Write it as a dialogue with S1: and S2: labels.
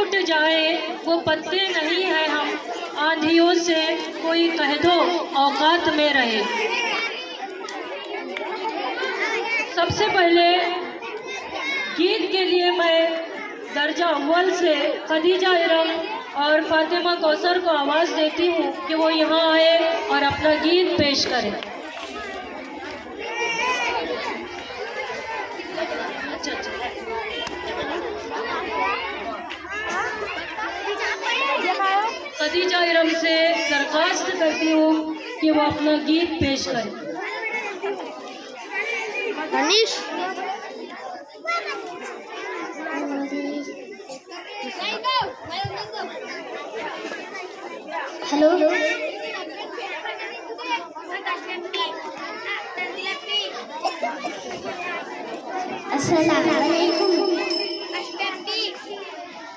S1: टूट जाए वो पत्ते नहीं है हम, आंधियों से कोई कह दो औकात में रहे। सबसे पहले गीत के लिए मैं दर्जा अव्वल से खदीजा इरम और फातिमा कौसर को आवाज़ देती हूँ कि वो यहाँ आए और अपना गीत पेश करें। खदीजा इरम से दरख्वास्त करती हूँ कि वो अपना गीत पेश करें।
S2: मनीष हेलो अस्सलाम वालेकुम